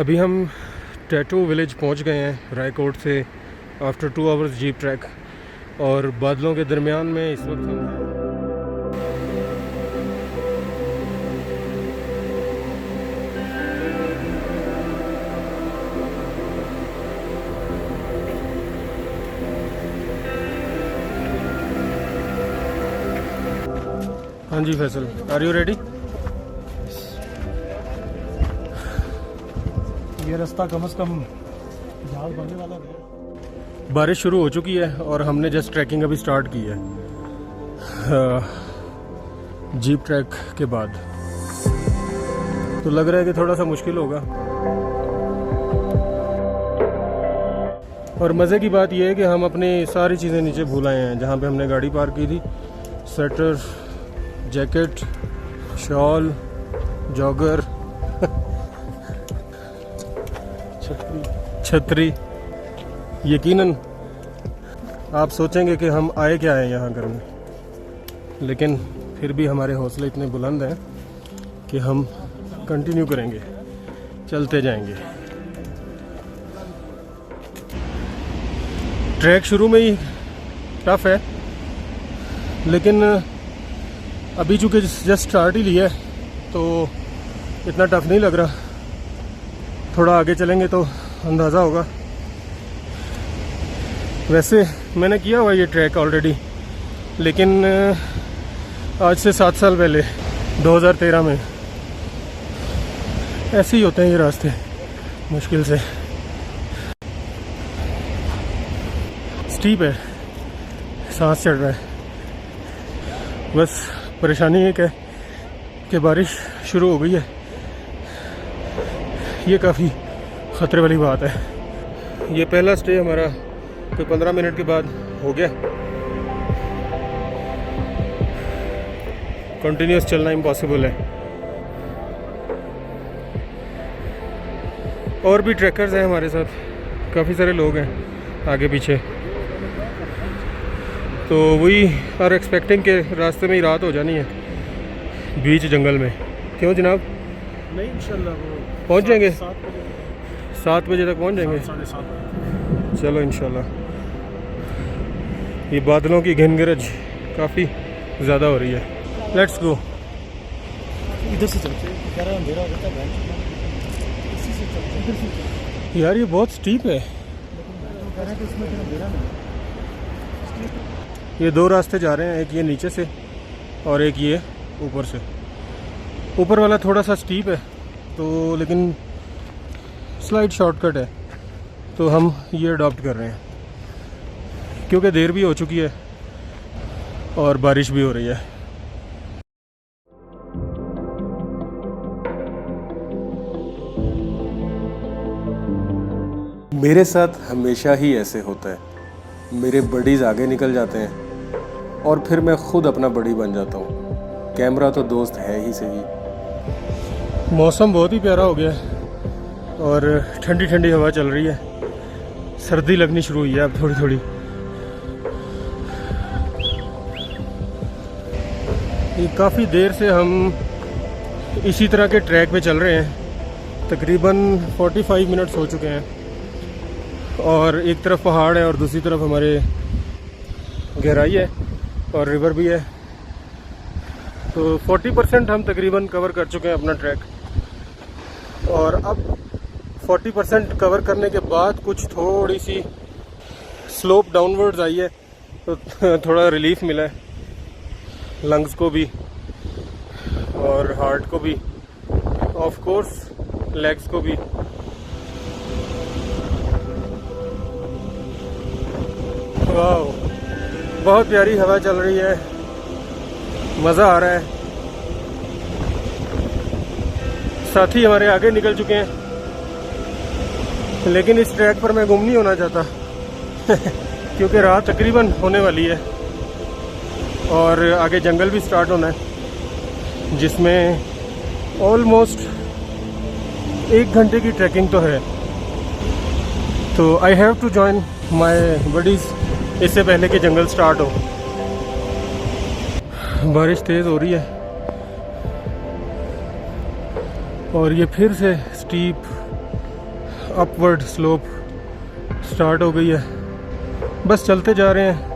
अभी हम tattoo village पहुंच गए हैं रायकोट से आफ्टर 2 आवर्स जीप ट्रैक, और बादलों के दरमियान में इस वक्त हम हैं। हाँ जी फैसल, आर यू रेडी? ये रास्ता कम से कम जहाज बनने वाला है। बारिश शुरू हो चुकी है और हमने जस्ट ट्रैकिंग अभी स्टार्ट की है जीप ट्रैक के बाद। तो लग रहा है कि थोड़ा सा मुश्किल होगा, और मज़े की बात यह है कि हम अपनी सारी चीज़ें नीचे भूल आए हैं। जहाँ पे हमने गाड़ी पार्क की थी, स्वेटर, जैकेट, शॉल, जॉगर, छतरी। यकीनन आप सोचेंगे कि हम आए क्या हैं यहाँ करने, लेकिन फिर भी हमारे हौसले इतने बुलंद हैं कि हम कंटिन्यू करेंगे, चलते जाएंगे। ट्रैक शुरू में ही टफ है, लेकिन अभी चूँकि जस्ट स्टार्ट ही लिया है तो इतना टफ नहीं लग रहा। थोड़ा आगे चलेंगे तो अंदाज़ा होगा। वैसे मैंने किया हुआ ये ट्रैक ऑलरेडी, लेकिन आज से 7 साल पहले 2013 में। ऐसे ही होते हैं ये रास्ते, मुश्किल से स्टीप है, सांस चढ़ रहा है। बस परेशानी एक है कि बारिश शुरू हो गई है, ये काफ़ी ख़तरे वाली बात है। ये पहला स्टे हमारा कोई 15 मिनट के बाद हो गया। कंटिन्यूस चलना इम्पॉसिबल है। और भी ट्रैकर्स हैं हमारे साथ, काफ़ी सारे लोग हैं आगे पीछे। तो वी आर एक्सपेक्टिंग के रास्ते में ही रात हो जानी है बीच जंगल में। क्यों जनाब? नहीं, इंशाल्लाह वो पहुंच जाएंगे, 7 बजे तक पहुंच जाएंगे। 7:30 चलो इंशाल्लाह। ये बादलों की घनगरज काफ़ी ज़्यादा हो रही है। Let's go. इधर से चलते हैं, कह रहा है अंधेरा हो जाता है, इसी से चलते हैं, इधर से चलते हैं। यार ये बहुत स्टीप है। लेकिन कह रहा है कि इसमें फिर अंधेरा नहीं। ये 2 रास्ते जा रहे हैं, एक ये नीचे से और एक ये ऊपर से। ऊपर वाला थोड़ा सा स्टीप है तो, लेकिन स्लाइड शॉर्टकट है, तो हम ये अडॉप्ट कर रहे हैं क्योंकि देर भी हो चुकी है और बारिश भी हो रही है। मेरे साथ हमेशा ही ऐसे होता है। मेरे बडीज़ आगे निकल जाते हैं और फिर मैं खुद अपना बडी बन जाता हूँ। कैमरा तो दोस्त है ही सही। मौसम बहुत ही प्यारा हो गया है और ठंडी ठंडी हवा चल रही है। सर्दी लगनी शुरू हुई है अब थोड़ी थोड़ी। ये काफ़ी देर से हम इसी तरह के ट्रैक पे चल रहे हैं। तकरीबन 45 मिनट्स हो चुके हैं, और एक तरफ पहाड़ है और दूसरी तरफ हमारे गहराई है और रिवर भी है। तो 40% हम तकरीबन कवर कर चुके हैं अपना ट्रैक, और अब 40% कवर करने के बाद कुछ थोड़ी सी स्लोप डाउनवर्ड्स आई है, तो थोड़ा रिलीफ मिला है लंग्स को भी और हार्ट को भी, ऑफ कोर्स लेग्स को भी। वाह, बहुत प्यारी हवा चल रही है, मज़ा आ रहा है। साथी हमारे आगे निकल चुके हैं, लेकिन इस ट्रैक पर मैं गुम नहीं होना चाहता क्योंकि रात तकरीबन होने वाली है और आगे जंगल भी स्टार्ट होना है, जिसमें ऑलमोस्ट 1 घंटे की ट्रैकिंग तो है। तो I have to join my buddies इससे पहले कि जंगल स्टार्ट हो। बारिश तेज़ हो रही है और ये फिर से स्टीप अपवर्ड स्लोप स्टार्ट हो गई है। बस चलते जा रहे हैं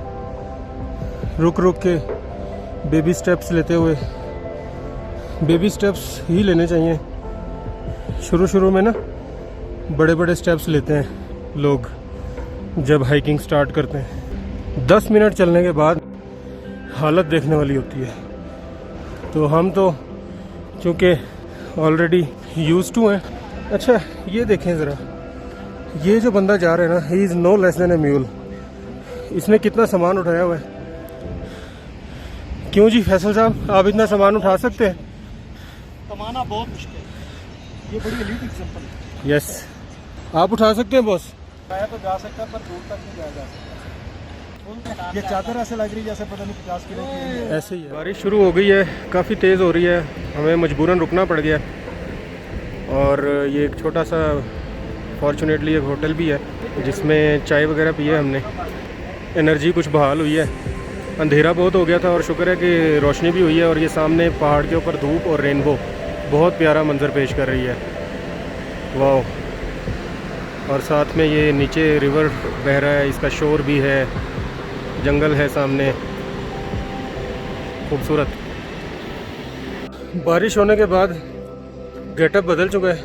रुक रुक के, बेबी स्टेप्स लेते हुए। बेबी स्टेप्स ही लेने चाहिए। शुरू शुरू में ना बड़े बड़े स्टेप्स लेते हैं लोग जब हाइकिंग स्टार्ट करते हैं। 10 मिनट चलने के बाद हालत देखने वाली होती है। तो हम तो चूँकि ऑलरेडी यूज टू हैं। अच्छा ये देखें ज़रा, ये जो बंदा जा रहा है ना, he is no less than a mule. इसने कितना सामान उठाया हुआ है। क्यों जी फैसल साहब, आप इतना सामान उठा सकते हैं? कमाना बहुत मुश्किल है। ये बड़ी एलीट एग्जांपल है। यस, आप उठा सकते हैं बॉस। मैं तो जा सकता पर दूर तक नहीं जाया जा सकता। ये चादर ऐसे लग रही है जैसे पता नहीं 50 किलो की है। ऐसे ही है। बारिश शुरू हो गई है, काफ़ी तेज़ हो रही है, हमें मजबूरन रुकना पड़ गया। और ये एक छोटा सा फॉर्चुनेटली एक होटल भी है जिसमें चाय वगैरह पी है हमने। एनर्जी कुछ बहाल हुई है। अंधेरा बहुत हो गया था और शुक्र है कि रोशनी भी हुई है। और ये सामने पहाड़ के ऊपर धूप और रेनबो बहुत प्यारा मंजर पेश कर रही है। वाह। और साथ में ये नीचे रिवर बह रहा है, इसका शोर भी है, जंगल है सामने, खूबसूरत। बारिश होने के बाद गेटअप बदल चुका है।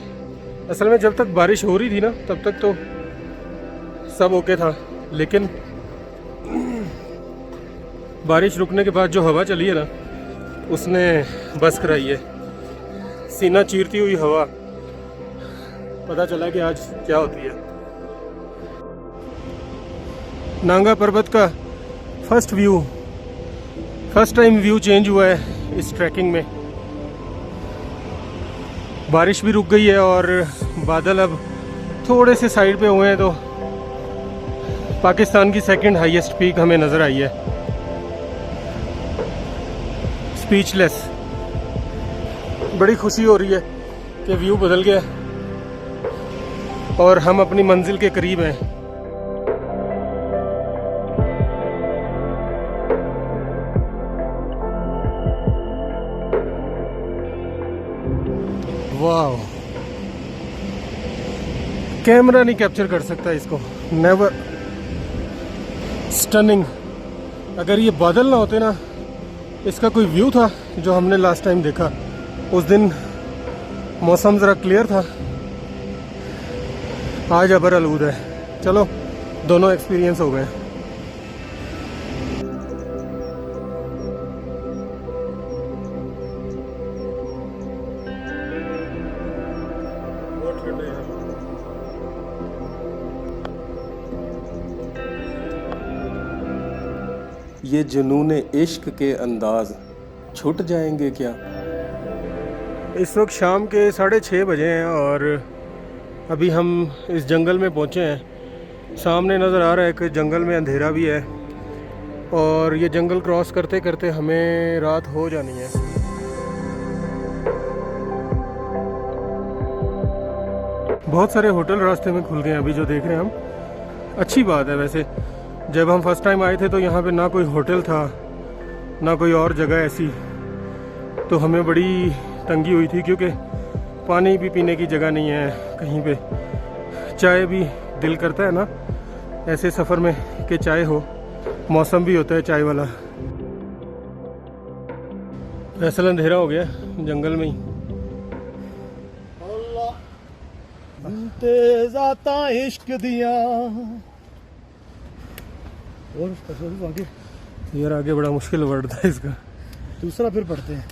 असल में जब तक बारिश हो रही थी ना तब तक तो सब ओके था, लेकिन बारिश रुकने के बाद जो हवा चली है ना उसने बस कराई है। सीना चीरती हुई हवा, पता चला कि आज क्या होती है। नांगा पर्वत का फर्स्ट टाइम व्यू चेंज हुआ है इस ट्रैकिंग में। बारिश भी रुक गई है और बादल अब थोड़े से साइड पे हुए हैं, तो पाकिस्तान की सेकंड हाईएस्ट पीक हमें नज़र आई है। स्पीचलेस। बड़ी खुशी हो रही है कि व्यू बदल गया और हम अपनी मंजिल के करीब हैं। वाह, कैमरा नहीं कैप्चर कर सकता इसको। नेवर। स्टनिंग। अगर ये बादल ना होते ना, इसका कोई व्यू था जो हमने लास्ट टाइम देखा, उस दिन मौसम ज़रा क्लियर था, आज अबर आलूद है। चलो दोनों एक्सपीरियंस हो गए। ये जुनून इश्क के अंदाज छूट जाएंगे क्या। इस वक्त शाम के 6:30 बजे हैं और अभी हम इस जंगल में पहुंचे हैं। सामने नज़र आ रहा है कि जंगल में अंधेरा भी है और ये जंगल क्रॉस करते करते हमें रात हो जानी है। बहुत सारे होटल रास्ते में खुल गए हैं अभी जो देख रहे हैं हम। अच्छी बात है वैसे। जब हम फर्स्ट टाइम आए थे तो यहाँ पे ना कोई होटल था ना कोई और जगह ऐसी, तो हमें बड़ी तंगी हुई थी क्योंकि पानी भी पीने की जगह नहीं है कहीं पे। चाय भी दिल करता है ना ऐसे सफ़र में कि चाय हो, मौसम भी होता है चाय वाला। वैसे अंधेरा हो गया जंगल में ही। जाता इश्क दिया। और आगे यार आगे बड़ा मुश्किल वर्ड था इसका। दूसरा फिर पढ़ते हैं।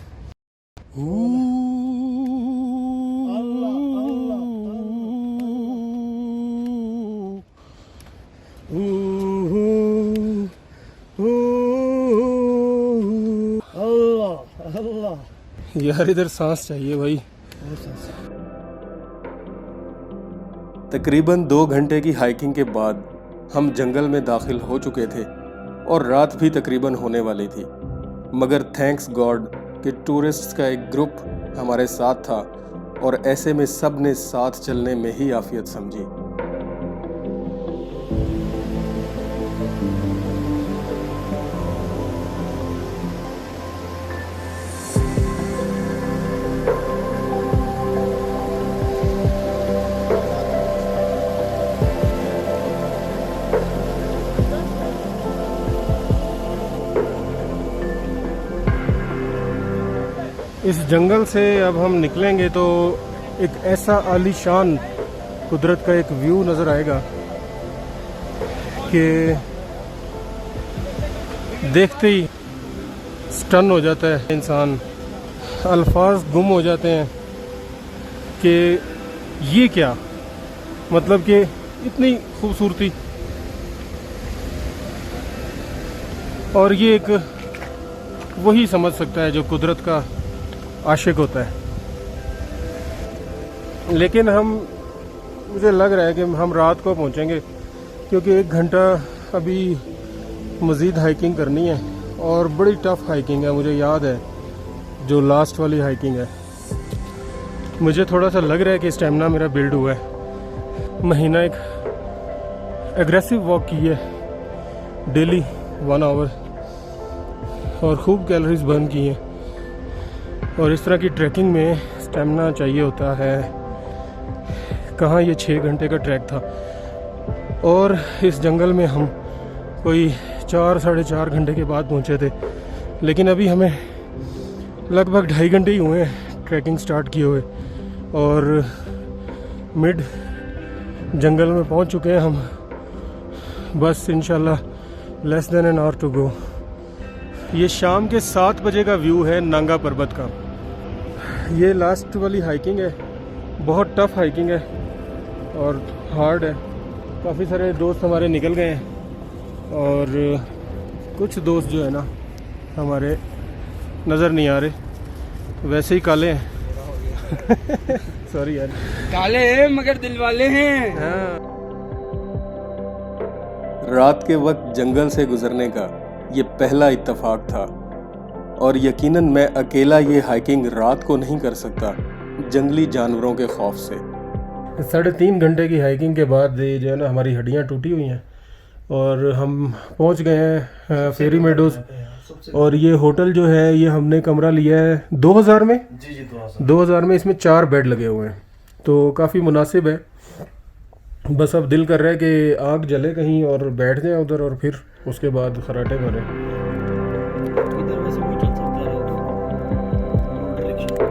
यार इधर सांस चाहिए भाई। तकरीबन 2 घंटे की हाइकिंग के बाद हम जंगल में दाखिल हो चुके थे और रात भी तकरीबन होने वाली थी, मगर थैंक्स गॉड कि टूरिस्ट्स का एक ग्रुप हमारे साथ था और ऐसे में सब ने साथ चलने में ही आफियत समझी। इस जंगल से अब हम निकलेंगे तो एक ऐसा आलीशान कुदरत का एक व्यू नज़र आएगा कि देखते ही स्टन हो जाता है इंसान, अल्फाज गुम हो जाते हैं कि ये क्या, मतलब कि इतनी खूबसूरती। और ये एक वही समझ सकता है जो कुदरत का आशिक होता है। लेकिन मुझे लग रहा है कि हम रात को पहुंचेंगे, क्योंकि 1 घंटा अभी मज़ीद हाइकिंग करनी है और बड़ी टफ़ हाइकिंग है। मुझे याद है जो लास्ट वाली हाइकिंग है, मुझे थोड़ा सा लग रहा है कि स्टेमिना मेरा बिल्ड हुआ है। महीना एक एग्रेसिव वॉक की है डेली 1 आवर और खूब कैलोरीज बर्न की हैं। और इस तरह की ट्रैकिंग में स्टेमिना चाहिए होता है। कहाँ ये 6 घंटे का ट्रैक था और इस जंगल में हम कोई 4 साढ़े 4 घंटे के बाद पहुँचे थे। लेकिन अभी हमें लगभग 2.5 घंटे ही हुए हैं ट्रैकिंग स्टार्ट किए हुए और मिड जंगल में पहुंच चुके हैं हम। बस इंशाल्लाह less than an hour to go. ये शाम के 7 बजे का व्यू है नांगा पर्वत का। ये लास्ट वाली हाइकिंग है, बहुत टफ हाइकिंग है और हार्ड है। काफ़ी सारे दोस्त हमारे निकल गए हैं और कुछ दोस्त जो है ना हमारे नज़र नहीं आ रहे, वैसे ही काले हैं। सॉरी यार, काले हैं मगर दिल वाले हैं। हाँ। रात के वक्त जंगल से गुजरने का ये पहला इत्तेफाक था और यकीनन मैं अकेला ये हाइकिंग रात को नहीं कर सकता, जंगली जानवरों के खौफ से। 3.5 घंटे की हाइकिंग के बाद ये जो है ना हमारी हड्डियां टूटी हुई हैं और हम पहुंच गए हैं फेरी मेडोज। और ये होटल जो है ये हमने कमरा लिया है 2000 में। जी 2000 में। इसमें 4 बेड लगे हुए हैं तो काफ़ी मुनासिब है। बस अब दिल कर रहा है कि आग जले कहीं और बैठ जाए उधर और फिर उसके बाद खराटे मारें। इधर वैसे भी चल सकता है डायरेक्शन।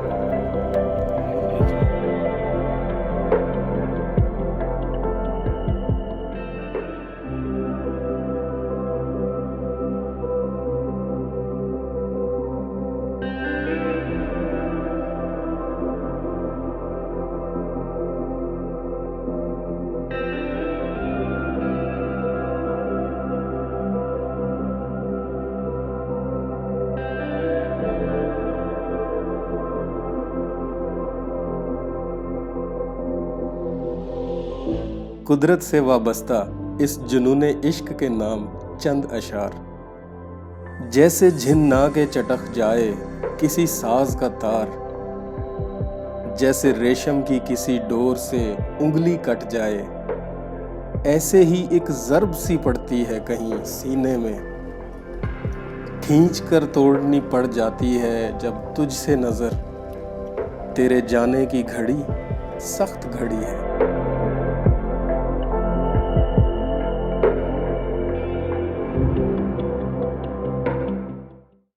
कुदरत से वाबस्ता इस जुनूने इश्क के नाम चंद अशार, जैसे झिन्ना के चटक जाए किसी साज का तार, जैसे रेशम की किसी डोर से उंगली कट जाए, ऐसे ही एक ज़र्ब सी पड़ती है कहीं सीने में, खींच कर तोड़नी पड़ जाती है जब तुझसे नज़र, तेरे जाने की घड़ी सख्त घड़ी है।